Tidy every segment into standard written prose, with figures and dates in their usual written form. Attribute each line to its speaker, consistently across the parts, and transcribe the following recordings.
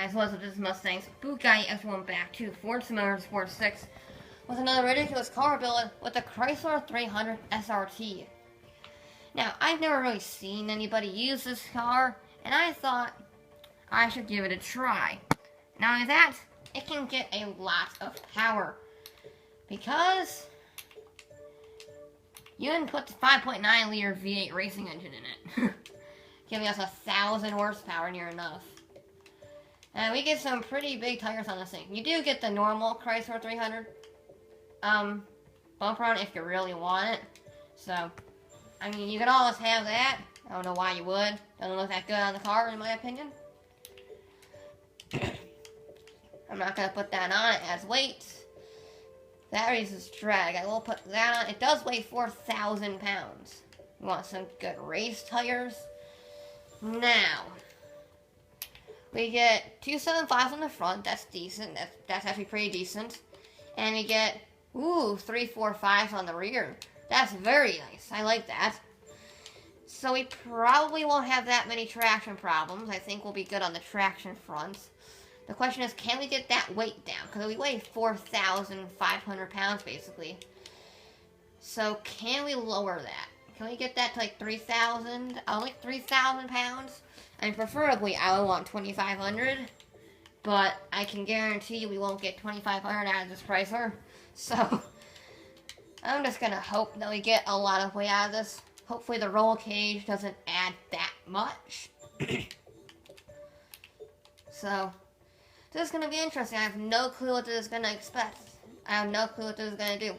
Speaker 1: guys, what's up? This is Mustang's Boot Guy X1 back to Forza Motorsport 6 with another ridiculous car build with the Chrysler 300 SRT. Now, I've never really seen anybody use this car, and I thought I should give it a try. Not only that, it can get a lot of power because you can put the 5.9 liter V8 racing engine in it, giving us 1,000 horsepower near enough. And we get some pretty big tires on this thing. You do get the normal Chrysler 300 bumper on it if you really want it. So, I mean, you could always have that. I don't know why you would. Doesn't look that good on the car, in my opinion. I'm not going to put that on it as weight. That raises drag. I will put that on. It does weigh 4,000 pounds. You want some good race tires? Now, we get 275s on the front. That's decent. That's actually pretty decent. And we get, 345s on the rear. That's very nice. I like that. So we probably won't have that many traction problems. I think we'll be good on the traction front. The question is, can we get that weight down? Because we weigh 4,500 pounds, basically. So can we lower that? Can we get that to like 3,000? Like 3,000 pounds? And preferably, I would want 2,500. But I can guarantee you we won't get 2,500 out of this Chrysler. So, I'm just going to hope that we get a lot of weight out of this. Hopefully the roll cage doesn't add that much. So, this is going to be interesting. I have no clue what this is going to expect. I have no clue what this is going to do.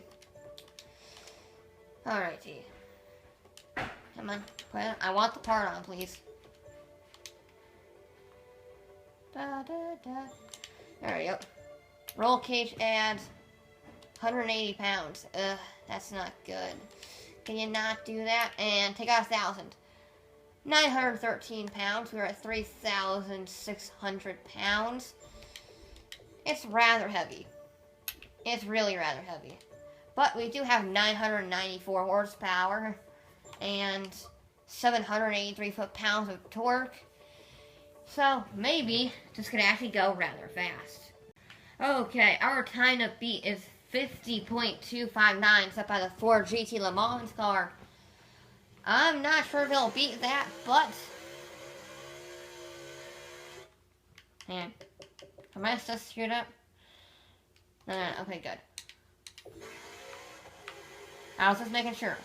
Speaker 1: Alrighty. Come on. Put it. I want the part on, please. Da, da, da. There we go. Roll cage adds 180 pounds. Ugh, that's not good. Can you not do that? And take out 1,000. 913 pounds. We're at 3,600 pounds. It's rather heavy. It's really rather heavy. But we do have 994 horsepower and 783 foot-pounds of torque. So, maybe this could actually go rather fast. Okay, our time to beat is 50.259, set by the Ford GT Le Mans car. I'm not sure if it'll beat that, but... Man, am I still screwed up? No, okay, good. I was just making sure.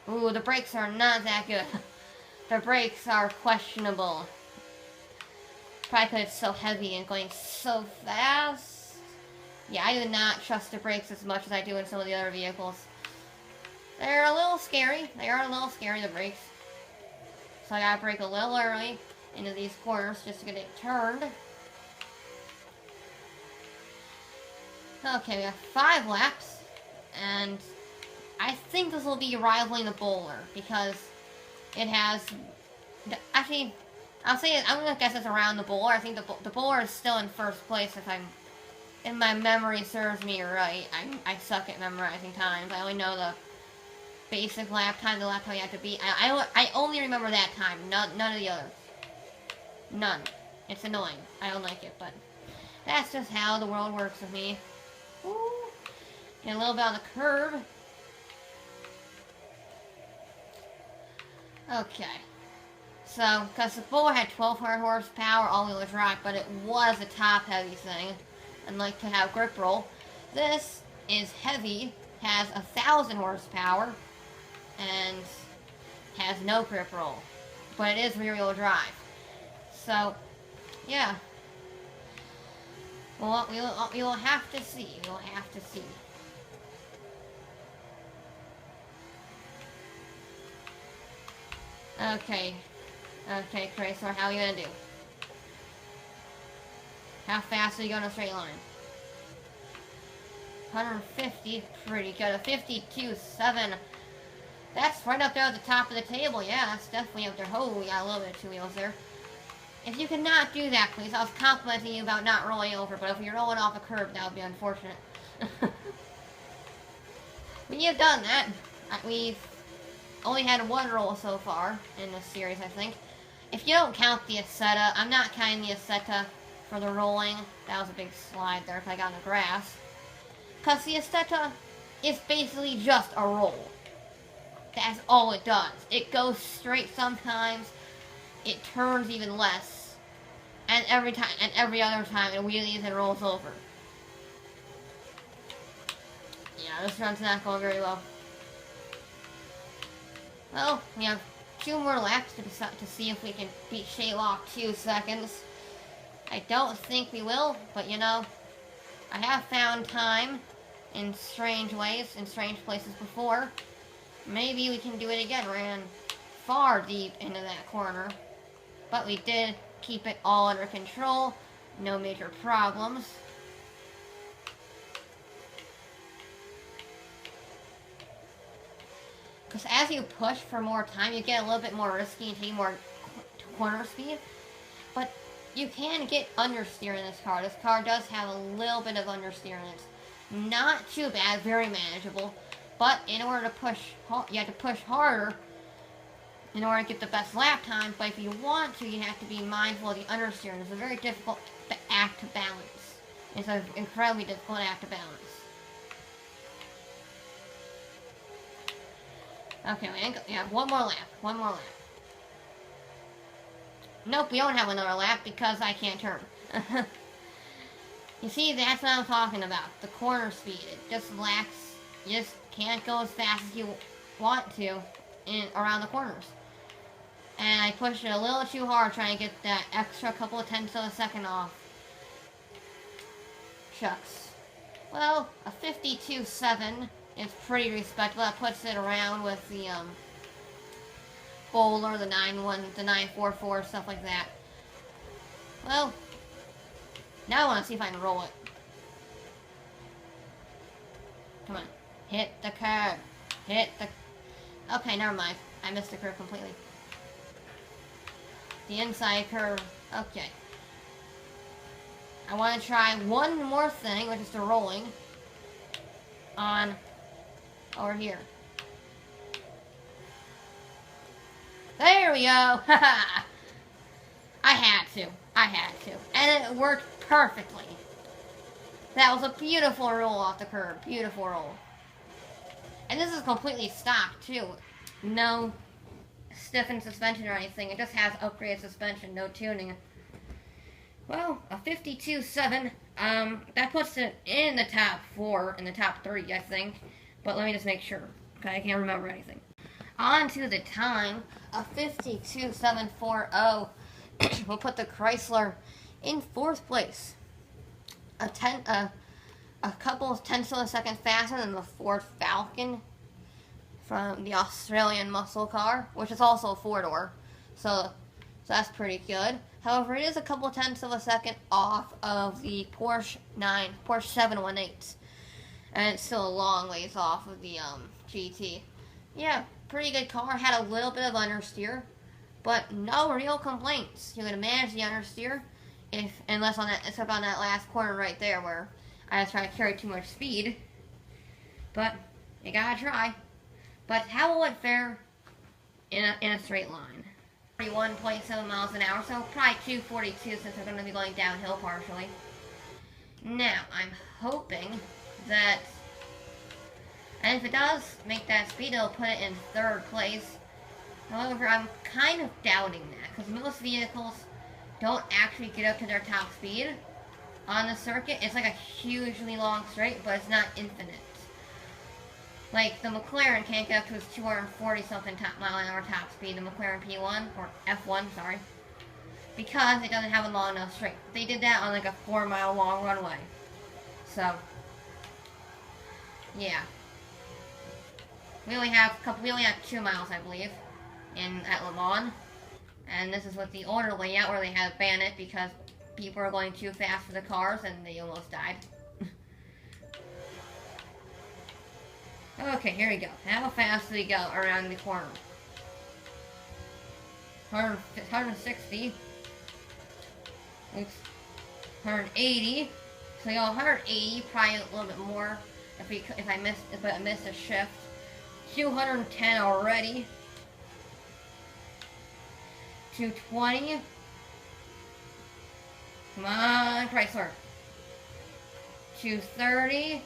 Speaker 1: Ooh, the brakes are not that good. The brakes are questionable. Probably because it's so heavy and going so fast. Yeah, I do not trust the brakes as much as I do in some of the other vehicles. They're a little scary. They are a little scary, the brakes. So I gotta brake a little early into these corners just to get it turned. Okay, we have 5 laps. And I think this will be rivaling the bowler because it has, actually, I'm gonna guess it's around the bowler. I think the bowler is still in first place if my memory serves me right. I suck at memorizing times. I only know the basic lap time, the lap time you have to beat. I only remember that time, none of the others. None. It's annoying. I don't like it, but that's just how the world works with me. Ooh. Get a little bit on the curb. Okay. So, because the Bowler had 1,200 horsepower, all-wheel drive, but it was a top-heavy thing, and like to have grip roll. This is heavy, has 1,000 horsepower, and has no grip roll, but it is rear-wheel drive. So, yeah. Well, we will have to see. We will have to see. Okay. Okay, Chrysler, how are you gonna do? How fast are you going in a straight line? 150, pretty good. A 52.7. That's right up there at the top of the table. Yeah, that's definitely up there. Oh, we got a little bit of two wheels there. If you could not do that, please. I was complimenting you about not rolling over, but if you're rolling off a curb, that would be unfortunate. When you've done that, we've only had one roll so far in this series, I think. If you don't count the Asetta, I'm not counting the Asetta for the rolling. That was a big slide there if I got in the grass. Because the Asetta is basically just a roll. That's all it does. It goes straight sometimes. It turns even less. And every other time it wheelies and rolls over. Yeah, this run's not going very well. Well, we have 2 more laps to see if we can beat Shaylock 2 seconds. I don't think we will, but you know, I have found time in strange ways, in strange places before. Maybe we can do it again. Ran far deep into that corner, but we did keep it all under control. No major problems. Because as you push for more time, you get a little bit more risky and take more corner speed. But you can get understeer in this car. This car does have a little bit of understeer in it. Not too bad, very manageable. But in order to push, you have to push harder in order to get the best lap time. But if you want to, you have to be mindful of the understeer. And it's a very difficult act to balance. It's an incredibly difficult act to balance. Okay, we have one more lap. Nope, we don't have another lap because I can't turn. You see, that's what I'm talking about. The corner speed. It just lacks. You just can't go as fast as you want to around the corners. And I pushed it a little too hard trying to get that extra couple of tenths of a second off. Shucks. Well, a 52.7 is pretty respectable. That puts it around with the Bowler, the 944, stuff like that. Well, now I want to see if I can roll it. Come on. Hit the curb. Okay, never mind. I missed the curve completely. The inside curve. Okay. I want to try one more thing, which is the rolling on over here. There we go. I had to. And it worked perfectly. That was a beautiful roll off the curb. Beautiful roll. And this is completely stock, too. No stiffened suspension or anything. It just has upgraded suspension, no tuning. Well, a 52.7. That puts it in the top 4, in the top 3, I think. But let me just make sure, okay, I can't remember anything. On to the time, a 52.740 will put the Chrysler in 4th place. A couple of tenths of a second faster than the Ford Falcon from the Australian muscle car, which is also a 4-door. So that's pretty good. However, it is a couple tenths of a second off of the Porsche 718. And it's still a long ways off of the GT. Yeah, pretty good car. Had a little bit of understeer, but no real complaints. You're gonna manage the understeer, except on that last corner right there where I was trying to carry too much speed. But you gotta try. But how will it fare in a straight line? 41.7 miles an hour, so probably 242 since we're going to be going downhill partially. Now, I'm hoping that, and if it does make that speed, it'll put it in 3rd place. However, I'm kind of doubting that, because most vehicles don't actually get up to their top speed on the circuit. It's like a hugely long straight, but it's not infinite. Like, the McLaren can't get up to its 240-something mile an hour top speed, the McLaren P1, or F1, sorry, because it doesn't have a long enough straight. They did that on like a 4-mile long runway. So, yeah. We only have 2 miles, I believe, at Le Mans. And this is with the older layout where they had to ban it because people were going too fast for the cars and they almost died. Okay, here we go. How fast do we go around the corner? 160. Oops. 180. So we go 180, probably a little bit more if I miss a shift. 210 already. 220. Come on, Chrysler. 230.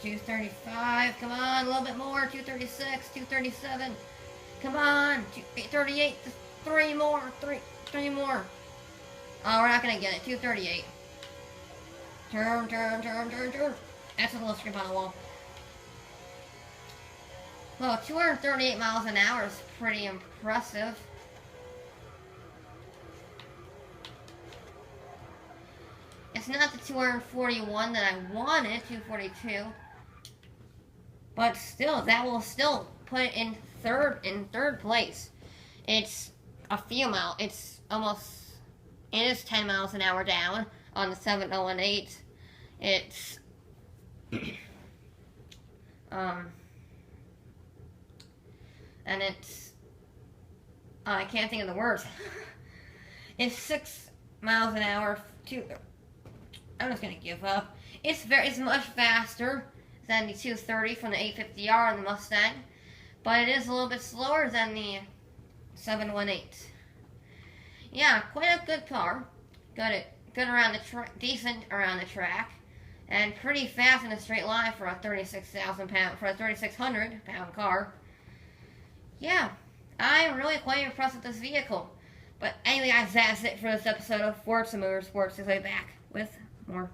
Speaker 1: 235. Come on, a little bit more. 236, 237. Come on, 238. Three more. Three more. Oh, we're not gonna get it. 238. Turn. That's a little skip on the wall. Well, 238 miles an hour is pretty impressive. It's not the 241 that I wanted, 242. But still, that will still put it in third place. It's a few miles. It is 10 miles an hour down on the 7018. It's and it's I can't think of the words. It's 6 miles an hour. I'm just gonna give up. It's much faster than the 230 from the 850R and the Mustang, but it is a little bit slower than the 718. Yeah, quite a good car. Good around the track, decent around the track, and pretty fast in a straight line for a 3,600 pound car. Yeah, I'm really quite impressed with this vehicle. But anyway, guys, that's it for this episode of Forza Motorsports. We'll be back with more.